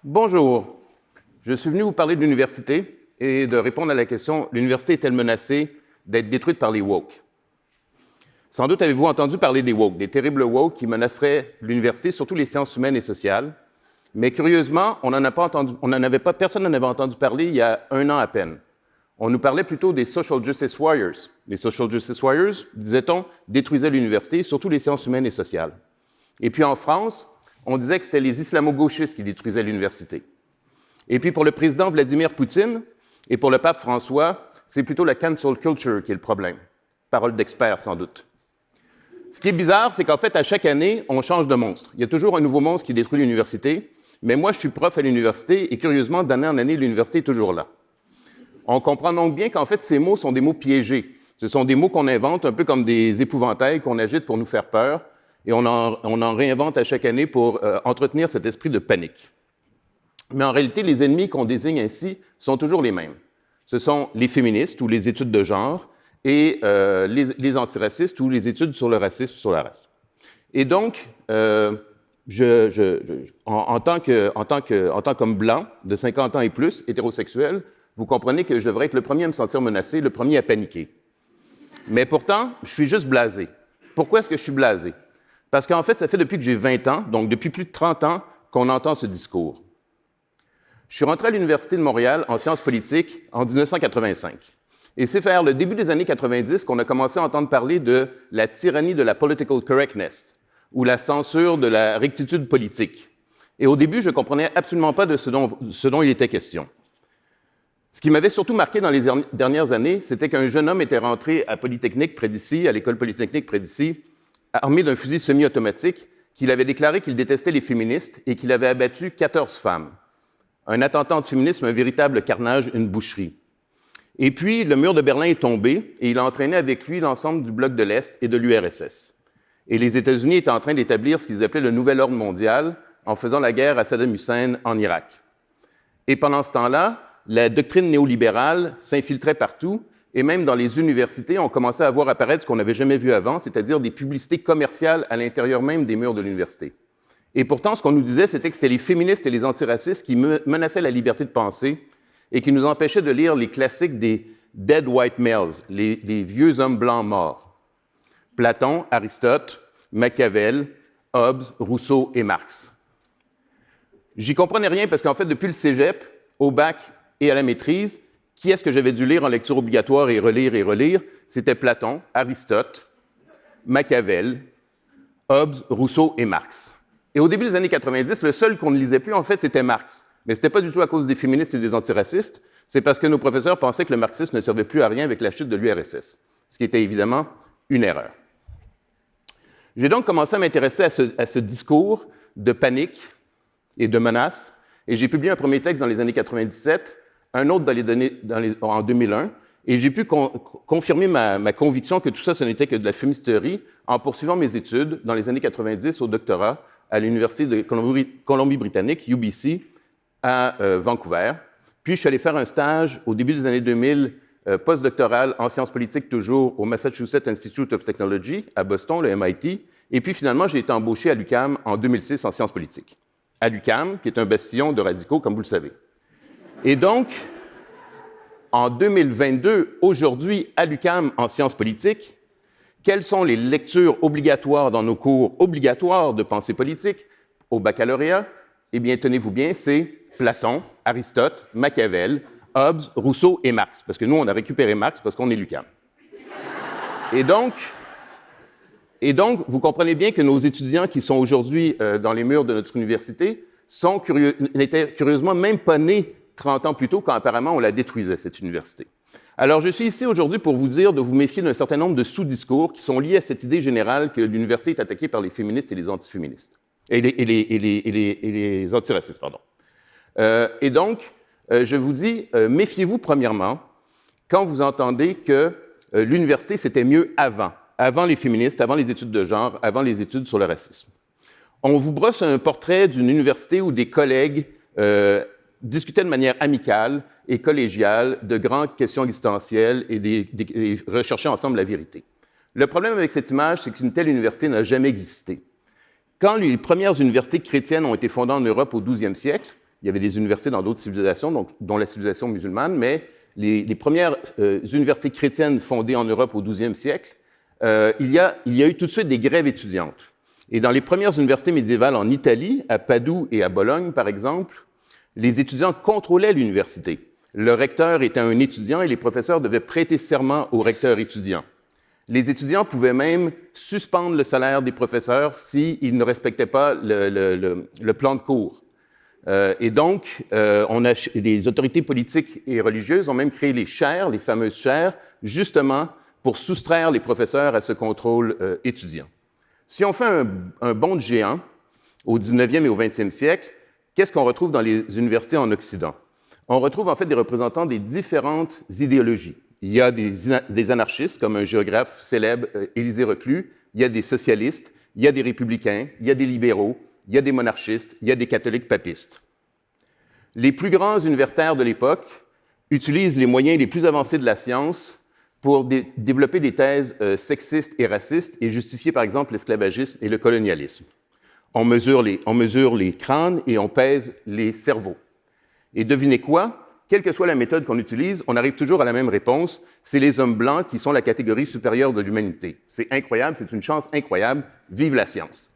Bonjour, je suis venu vous parler de l'université et de répondre à la question « L'université est-elle menacée d'être détruite par les woke ?» Sans doute avez-vous entendu parler des woke, des terribles woke qui menaceraient l'université, surtout les sciences humaines et sociales. Mais curieusement, personne n'en avait entendu parler il y a 1 an à peine. On nous parlait plutôt des social justice warriors. Les social justice warriors, disait-on, détruisaient l'université, surtout les sciences humaines et sociales. Et puis en France, on disait que c'était les islamo-gauchistes qui détruisaient l'université. Et puis pour le président Vladimir Poutine et pour le pape François, c'est plutôt la cancel culture qui est le problème. Parole d'expert, sans doute. Ce qui est bizarre, c'est qu'en fait, à chaque année, on change de monstre. Il y a toujours un nouveau monstre qui détruit l'université, mais moi, je suis prof à l'université et curieusement, d'année en année, l'université est toujours là. On comprend donc bien qu'en fait, ces mots sont des mots piégés. Ce sont des mots qu'on invente un peu comme des épouvantails qu'on agite pour nous faire peur, et on en réinvente à chaque année pour entretenir cet esprit de panique. Mais en réalité, les ennemis qu'on désigne ainsi sont toujours les mêmes. Ce sont les féministes ou les études de genre et les antiracistes ou les études sur le racisme, sur la race. Et donc, en tant qu'homme blanc de 50 ans et plus, hétérosexuel, vous comprenez que je devrais être le premier à me sentir menacé, le premier à paniquer. Mais pourtant, je suis juste blasé. Pourquoi est-ce que je suis blasé? Parce qu'en fait, ça fait depuis que j'ai 20 ans, donc depuis plus de 30 ans, qu'on entend ce discours. Je suis rentré à l'Université de Montréal en sciences politiques en 1985. Et c'est vers le début des années 90 qu'on a commencé à entendre parler de la tyrannie de la political correctness, ou la censure de la rectitude politique. Et au début, je ne comprenais absolument pas de ce dont il était question. Ce qui m'avait surtout marqué dans les dernières années, c'était qu'un jeune homme était rentré à Polytechnique près d'ici, à l'école Polytechnique près d'ici, armé d'un fusil semi-automatique, qu'il avait déclaré qu'il détestait les féministes et qu'il avait abattu 14 femmes. Un attentat antiféminisme, un véritable carnage, une boucherie. Et puis, le mur de Berlin est tombé et il a entraîné avec lui l'ensemble du bloc de l'Est et de l'URSS. Et les États-Unis étaient en train d'établir ce qu'ils appelaient le nouvel ordre mondial en faisant la guerre à Saddam Hussein en Irak. Et pendant ce temps-là, la doctrine néolibérale s'infiltrait partout et même dans les universités, on commençait à voir apparaître ce qu'on n'avait jamais vu avant, c'est-à-dire des publicités commerciales à l'intérieur même des murs de l'université. Et pourtant, ce qu'on nous disait, c'était que c'était les féministes et les antiracistes qui menaçaient la liberté de penser et qui nous empêchaient de lire les classiques des « dead white males », les vieux hommes blancs morts. Platon, Aristote, Machiavel, Hobbes, Rousseau et Marx. J'y comprenais rien parce qu'en fait, depuis le cégep, au bac et à la maîtrise, qui est-ce que j'avais dû lire en lecture obligatoire et relire? C'était Platon, Aristote, Machiavel, Hobbes, Rousseau et Marx. Et au début des années 90, le seul qu'on ne lisait plus, en fait, c'était Marx. Mais ce n'était pas du tout à cause des féministes et des antiracistes, c'est parce que nos professeurs pensaient que le marxisme ne servait plus à rien avec la chute de l'URSS, ce qui était évidemment une erreur. J'ai donc commencé à m'intéresser à ce discours de panique et de menace, et j'ai publié un premier texte dans les années 97, un autre en 2001, et j'ai pu confirmer ma conviction que tout ça, ce n'était que de la fumisterie en poursuivant mes études dans les années 90 au doctorat à l'Université de Colombie-Britannique, UBC, à Vancouver. Puis, je suis allé faire un stage au début des années 2000, postdoctoral en sciences politiques, toujours au Massachusetts Institute of Technology, à Boston, le MIT. Et puis, finalement, j'ai été embauché à l'UQAM en 2006 en sciences politiques. À l'UQAM, qui est un bastion de radicaux, comme vous le savez. Et donc, en 2022, aujourd'hui, à l'UQAM en sciences politiques, quelles sont les lectures obligatoires dans nos cours obligatoires de pensée politique au baccalauréat? Eh bien, tenez-vous bien, c'est Platon, Aristote, Machiavel, Hobbes, Rousseau et Marx. Parce que nous, on a récupéré Marx parce qu'on est l'UQAM. Et donc, vous comprenez bien que nos étudiants qui sont aujourd'hui dans les murs de notre université n'étaient curieusement même pas nés 30 ans plus tôt, quand apparemment on la détruisait, cette université. Alors, je suis ici aujourd'hui pour vous dire de vous méfier d'un certain nombre de sous-discours qui sont liés à cette idée générale que l'université est attaquée par les féministes et les antiféministes. Et les antiracistes, pardon. Et donc, je vous dis, méfiez-vous premièrement quand vous entendez que l'université, c'était mieux avant les féministes, avant les études de genre, avant les études sur le racisme. On vous brosse un portrait d'une université où des collègues discutaient de manière amicale et collégiale de grandes questions existentielles et recherchaient ensemble la vérité. Le problème avec cette image, c'est qu'une telle université n'a jamais existé. Quand les premières universités chrétiennes ont été fondées en Europe au XIIe siècle, Il y avait des universités dans d'autres civilisations, donc, dont la civilisation musulmane, mais les premières universités chrétiennes fondées en Europe au XIIe siècle, il y a eu tout de suite des grèves étudiantes. Et dans les premières universités médiévales en Italie, à Padoue et à Bologne, par exemple, les étudiants contrôlaient l'université. Le recteur était un étudiant et les professeurs devaient prêter serment au recteur étudiant. Les étudiants pouvaient même suspendre le salaire des professeurs s'ils ne respectaient pas le plan de cours. Et donc, les autorités politiques et religieuses ont même créé les chaires, les fameuses chaires, justement pour soustraire les professeurs à ce contrôle étudiant. Si on fait un bond de géant au 19e et au 20e siècle, qu'est-ce qu'on retrouve dans les universités en Occident? On retrouve en fait des représentants des différentes idéologies. Il y a des anarchistes, comme un géographe célèbre, Élisée Reclus, il y a des socialistes, il y a des républicains, il y a des libéraux, il y a des monarchistes, il y a des catholiques papistes. Les plus grands universitaires de l'époque utilisent les moyens les plus avancés de la science pour développer des thèses sexistes et racistes et justifier, par exemple, l'esclavagisme et le colonialisme. On mesure les crânes et on pèse les cerveaux. Et devinez quoi? Quelle que soit la méthode qu'on utilise, on arrive toujours à la même réponse. C'est les hommes blancs qui sont la catégorie supérieure de l'humanité. C'est incroyable, c'est une chance incroyable. Vive la science!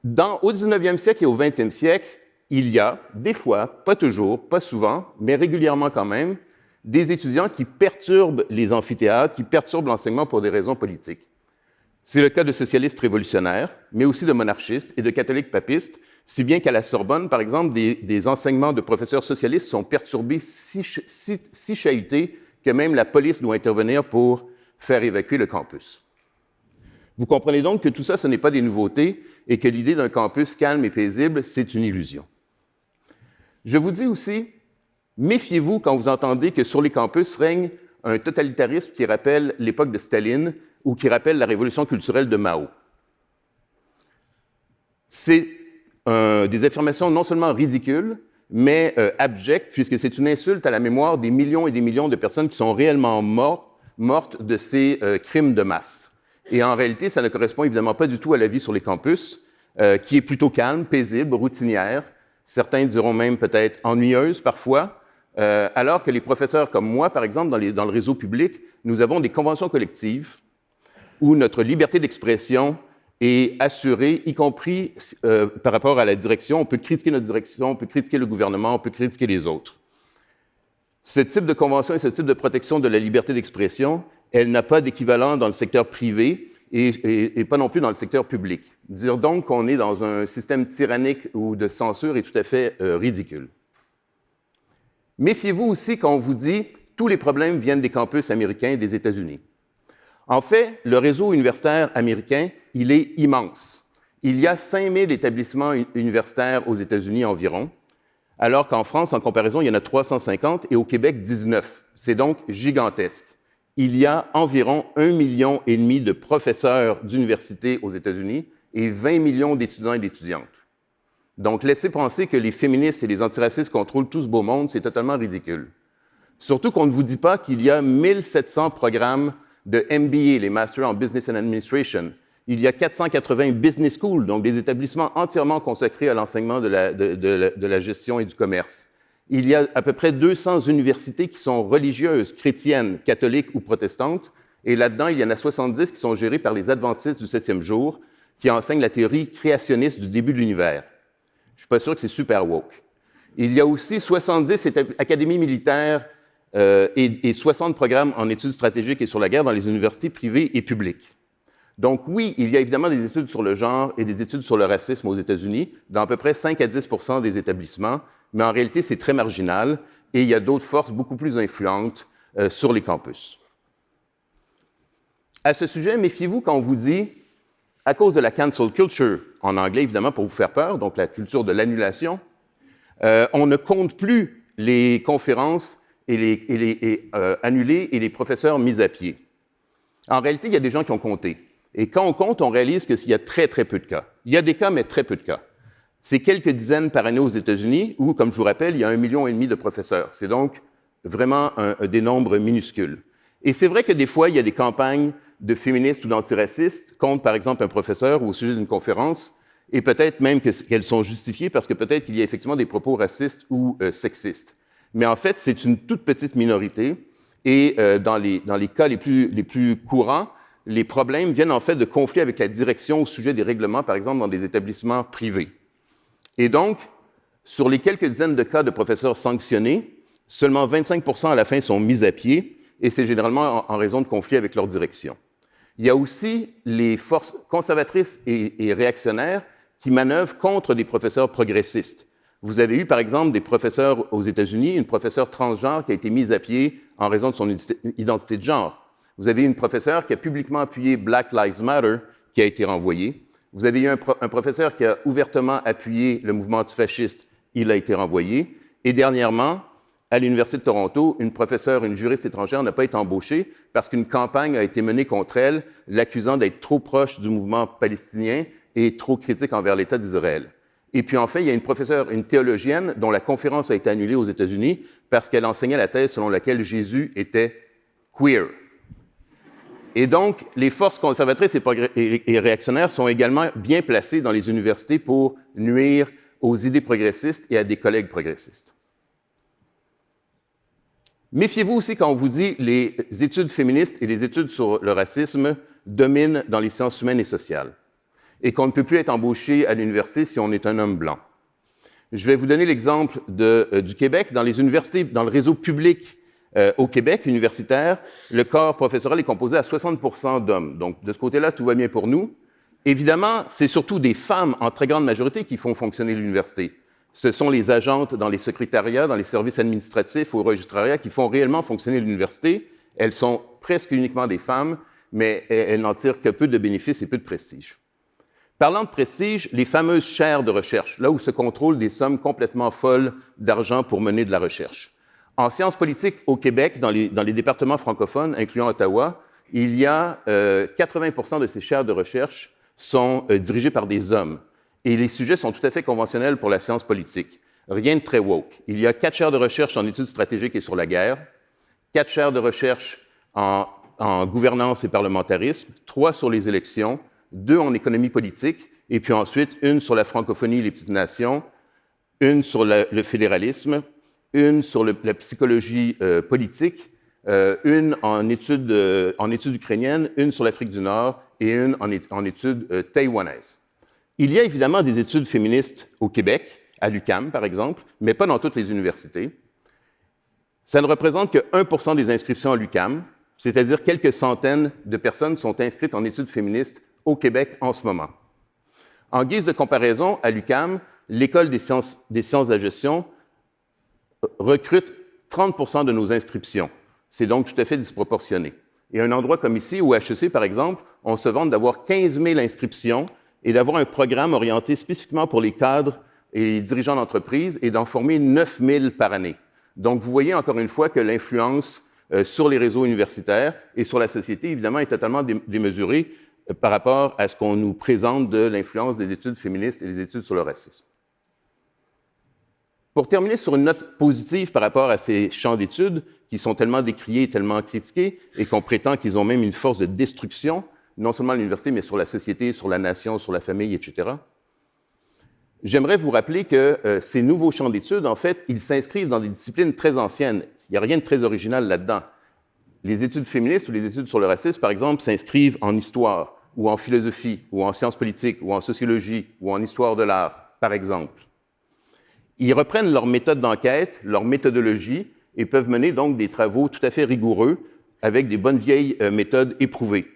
Au 19e siècle et au 20e siècle, il y a des fois, pas toujours, pas souvent, mais régulièrement quand même, des étudiants qui perturbent les amphithéâtres, qui perturbent l'enseignement pour des raisons politiques. C'est le cas de socialistes révolutionnaires, mais aussi de monarchistes et de catholiques papistes, si bien qu'à la Sorbonne, par exemple, des enseignements de professeurs socialistes sont perturbés, si chahutés, que même la police doit intervenir pour faire évacuer le campus. Vous comprenez donc que tout ça, ce n'est pas des nouveautés et que l'idée d'un campus calme et paisible, c'est une illusion. Je vous dis aussi, méfiez-vous quand vous entendez que sur les campus règne un totalitarisme qui rappelle l'époque de Staline ou qui rappelle la révolution culturelle de Mao. C'est des affirmations non seulement ridicules, mais abjectes, puisque c'est une insulte à la mémoire des millions et des millions de personnes qui sont réellement mortes de ces crimes de masse. Et en réalité, ça ne correspond évidemment pas du tout à la vie sur les campus, qui est plutôt calme, paisible, routinière, certains diront même peut-être ennuyeuse parfois, alors que les professeurs comme moi, par exemple, dans le réseau public, nous avons des conventions collectives où notre liberté d'expression est assurée, y compris par rapport à la direction. On peut critiquer notre direction, on peut critiquer le gouvernement, on peut critiquer les autres. Ce type de convention et ce type de protection de la liberté d'expression, elle n'a pas d'équivalent dans le secteur privé et pas non plus dans le secteur public. Dire donc qu'on est dans un système tyrannique ou de censure est tout à fait ridicule. Méfiez-vous aussi quand on vous dit « tous les problèmes viennent des campus américains et des États-Unis ». En fait, le réseau universitaire américain, il est immense. Il y a 5000 établissements universitaires aux États-Unis environ, alors qu'en France, en comparaison, il y en a 350 et au Québec, 19. C'est donc gigantesque. Il y a environ 1,5 million de professeurs d'université aux États-Unis et 20 millions d'étudiants et d'étudiantes. Donc, laisser penser que les féministes et les antiracistes contrôlent tout ce beau monde, c'est totalement ridicule. Surtout qu'on ne vous dit pas qu'il y a 1700 programmes de MBA, les Masters en Business and Administration. Il y a 480 business schools, donc des établissements entièrement consacrés à l'enseignement de la gestion et du commerce. Il y a à peu près 200 universités qui sont religieuses, chrétiennes, catholiques ou protestantes, et là-dedans, il y en a 70 qui sont gérées par les adventistes du 7e jour, qui enseignent la théorie créationniste du début de l'univers. Je ne suis pas sûr que c'est super woke. Il y a aussi 70 académies militaires et 60 programmes en études stratégiques et sur la guerre dans les universités privées et publiques. Donc oui, il y a évidemment des études sur le genre et des études sur le racisme aux États-Unis, dans à peu près 5 à 10 % des établissements, mais en réalité, c'est très marginal et il y a d'autres forces beaucoup plus influentes sur les campus. À ce sujet, méfiez-vous quand on vous dit, à cause de la cancel culture, en anglais évidemment pour vous faire peur, donc la culture de l'annulation, on ne compte plus les conférences annulées et les professeurs mis à pied. En réalité, il y a des gens qui ont compté. Et quand on compte, on réalise qu'il y a très, très peu de cas. Il y a des cas, mais très peu de cas. C'est quelques dizaines par année aux États-Unis où, comme je vous rappelle, il y a 1,5 million de professeurs. C'est donc vraiment des nombres minuscules. Et c'est vrai que des fois, il y a des campagnes de féministes ou d'antiracistes contre, par exemple, un professeur ou au sujet d'une conférence. et peut-être même qu'elles sont justifiées parce que peut-être qu'il y a effectivement des propos racistes ou sexistes. Mais en fait, c'est une toute petite minorité, et dans les cas les plus courants, les problèmes viennent en fait de conflits avec la direction au sujet des règlements, par exemple dans des établissements privés. Et donc, sur les quelques dizaines de cas de professeurs sanctionnés, seulement 25% à la fin sont mis à pied, et c'est généralement en raison de conflits avec leur direction. Il y a aussi les forces conservatrices et réactionnaires qui manœuvrent contre des professeurs progressistes. Vous avez eu, par exemple, des professeurs aux États-Unis, une professeure transgenre qui a été mise à pied en raison de son identité de genre. Vous avez eu une professeure qui a publiquement appuyé Black Lives Matter, qui a été renvoyée. Vous avez eu un professeur qui a ouvertement appuyé le mouvement antifasciste, il a été renvoyé. Et dernièrement, à l'Université de Toronto, une professeure, une juriste étrangère n'a pas été embauchée parce qu'une campagne a été menée contre elle, l'accusant d'être trop proche du mouvement palestinien et trop critique envers l'État d'Israël. Et puis enfin, il y a une professeure, une théologienne, dont la conférence a été annulée aux États-Unis parce qu'elle enseignait la thèse selon laquelle Jésus était queer. Et donc, les forces conservatrices et réactionnaires sont également bien placées dans les universités pour nuire aux idées progressistes et à des collègues progressistes. Méfiez-vous aussi quand on vous dit les études féministes et les études sur le racisme dominent dans les sciences humaines et sociales et qu'on ne peut plus être embauché à l'université si on est un homme blanc. Je vais vous donner l'exemple du Québec. Dans les universités, dans le réseau public au Québec universitaire, le corps professoral est composé à 60% d'hommes. Donc, de ce côté-là, tout va bien pour nous. Évidemment, c'est surtout des femmes en très grande majorité qui font fonctionner l'université. Ce sont les agentes dans les secrétariats, dans les services administratifs ou au registrariat qui font réellement fonctionner l'université. Elles sont presque uniquement des femmes, mais elles n'en tirent que peu de bénéfices et peu de prestige. Parlant de prestige, les fameuses chaires de recherche, là où se contrôlent des sommes complètement folles d'argent pour mener de la recherche. En sciences politiques au Québec, dans les départements francophones, incluant Ottawa, il y a 80% de ces chaires de recherche sont dirigées par des hommes. Et les sujets sont tout à fait conventionnels pour la science politique. Rien de très woke. Il y a 4 chaires de recherche en études stratégiques et sur la guerre, 4 chaires de recherche en gouvernance et parlementarisme, 3 sur les élections, 2 en économie politique, et puis ensuite une sur la francophonie et les petites nations, une sur le fédéralisme, une sur la psychologie politique, une en études ukrainiennes, une sur l'Afrique du Nord et une en études taïwanaises. Il y a évidemment des études féministes au Québec, à l'UQAM par exemple, mais pas dans toutes les universités. Ça ne représente que 1% des inscriptions à l'UQAM, c'est-à-dire quelques centaines de personnes sont inscrites en études féministes au Québec en ce moment. En guise de comparaison, à l'UQAM, l'École des sciences de la gestion recrute 30% de nos inscriptions. C'est donc tout à fait disproportionné. Et un endroit comme ici, au HEC par exemple, on se vante d'avoir 15 000 inscriptions et d'avoir un programme orienté spécifiquement pour les cadres et les dirigeants d'entreprise et d'en former 9 000 par année. Donc, vous voyez encore une fois que l'influence sur les réseaux universitaires et sur la société, évidemment, est totalement démesurée par rapport à ce qu'on nous présente de l'influence des études féministes et des études sur le racisme. Pour terminer sur une note positive par rapport à ces champs d'études qui sont tellement décriés, tellement critiqués et qu'on prétend qu'ils ont même une force de destruction, non seulement à l'université, mais sur la société, sur la nation, sur la famille, etc. J'aimerais vous rappeler que ces nouveaux champs d'études, en fait, ils s'inscrivent dans des disciplines très anciennes. Il n'y a rien de très original là-dedans. Les études féministes ou les études sur le racisme, par exemple, s'inscrivent en histoire, ou en philosophie, ou en sciences politiques, ou en sociologie, ou en histoire de l'art, par exemple. Ils reprennent leur méthode d'enquête, leur méthodologie, et peuvent mener donc des travaux tout à fait rigoureux avec des bonnes vieilles méthodes éprouvées.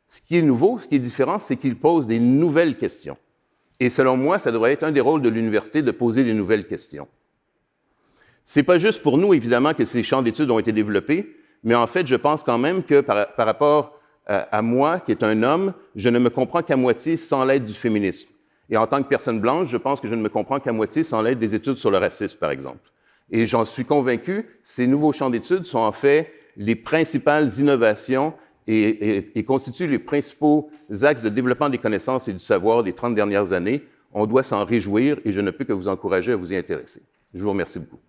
Ce qui est nouveau, ce qui est différent, c'est qu'ils posent des nouvelles questions. Et selon moi, ça devrait être un des rôles de l'université de poser des nouvelles questions. Ce n'est pas juste pour nous, évidemment, que ces champs d'études ont été développés, mais en fait, je pense quand même que par rapport à moi, qui est un homme, je ne me comprends qu'à moitié sans l'aide du féminisme. Et en tant que personne blanche, je pense que je ne me comprends qu'à moitié sans l'aide des études sur le racisme, par exemple. Et j'en suis convaincu, ces nouveaux champs d'études sont en fait les principales innovations et constituent les principaux axes de développement des connaissances et du savoir des 30 dernières années. On doit s'en réjouir et je ne peux que vous encourager à vous y intéresser. Je vous remercie beaucoup.